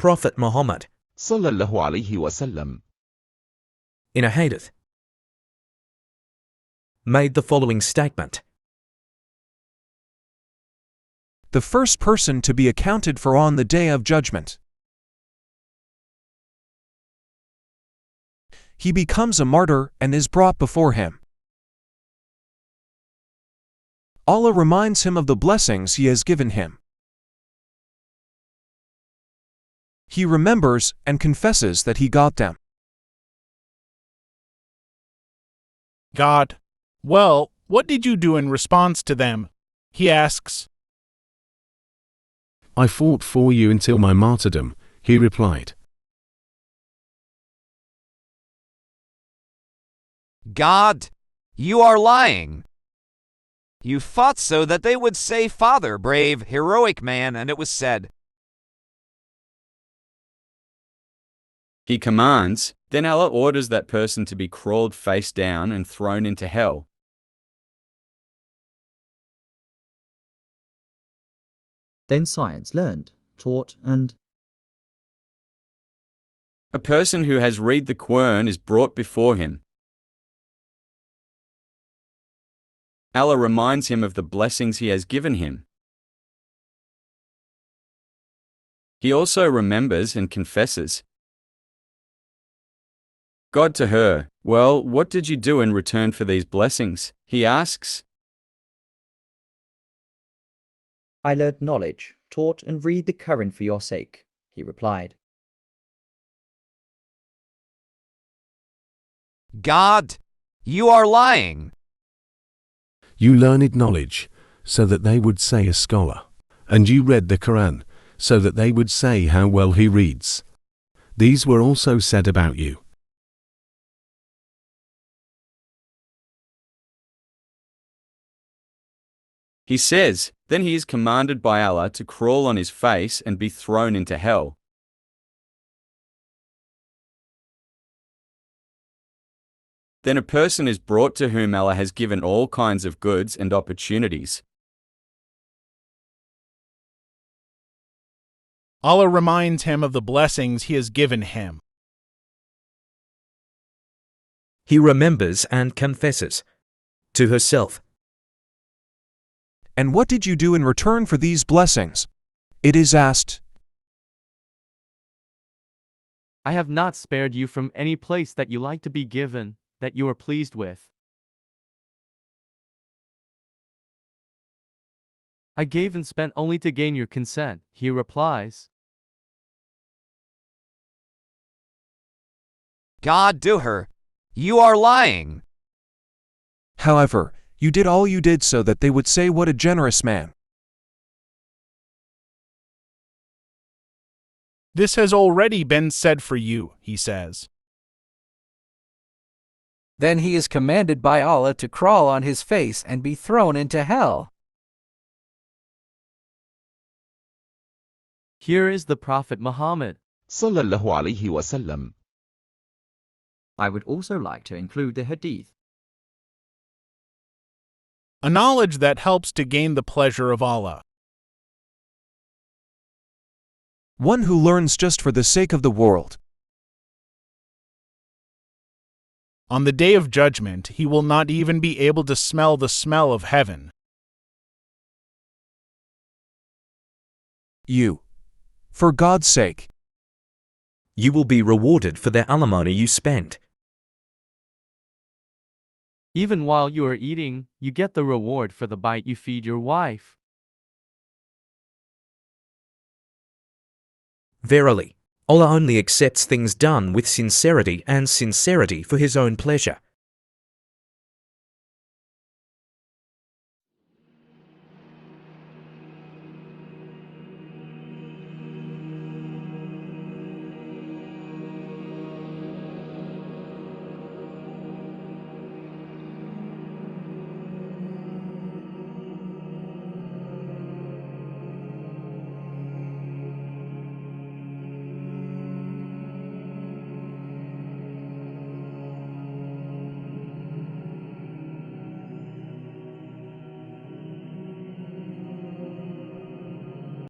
Prophet Muhammad, sallallahu alayhi wasallam, in a hadith, made the following statement. The first person to be accounted for on the Day of Judgment. He becomes a martyr and is brought before him. Allah reminds him of the blessings He has given him. He remembers and confesses that he got them. God: well, what did you do in response to them? He asks. I fought for you until my martyrdom, he replied. God: you are lying. You fought so that they would say, "Father, brave, heroic man," and it was said. He commands, then Allah orders that person to be crawled face down and thrown into hell. Then science learned, taught, and A person who has read the Quran is brought before him. Allah reminds him of the blessings He has given him. He also remembers and confesses. God to her: well, what did you do in return for these blessings? He asks. I learned knowledge, taught, and read the Quran for your sake, he replied. God: you are lying. You learned knowledge, so that they would say a scholar, and you read the Quran, so that they would say how well he reads. These were also said about you. He says, then he is commanded by Allah to crawl on his face and be thrown into hell. Then a person is brought to whom Allah has given all kinds of goods and opportunities. Allah reminds him of the blessings He has given him. He remembers and confesses to herself. And what did you do in return for these blessings? It is asked. I have not spared you from any place that you like to be given, that you are pleased with. I gave and spent only to gain your consent, he replies. God to her: you are lying. However, you did all you did so that they would say, what a generous man. This has already been said for you, he says. Then he is commanded by Allah to crawl on his face and be thrown into hell. Here is the Prophet Muhammad, sallallahu alayhi wasallam. I would also like to include the hadith. A knowledge that helps to gain the pleasure of Allah. One who learns just for the sake of the world. On the Day of Judgment, he will not even be able to smell the smell of heaven. You, for God's sake. You will be rewarded for the alimony you spent. even while you are eating, you get the reward for the bite you feed your wife. Verily, Allah only accepts things done with sincerity and sincerity for His own pleasure.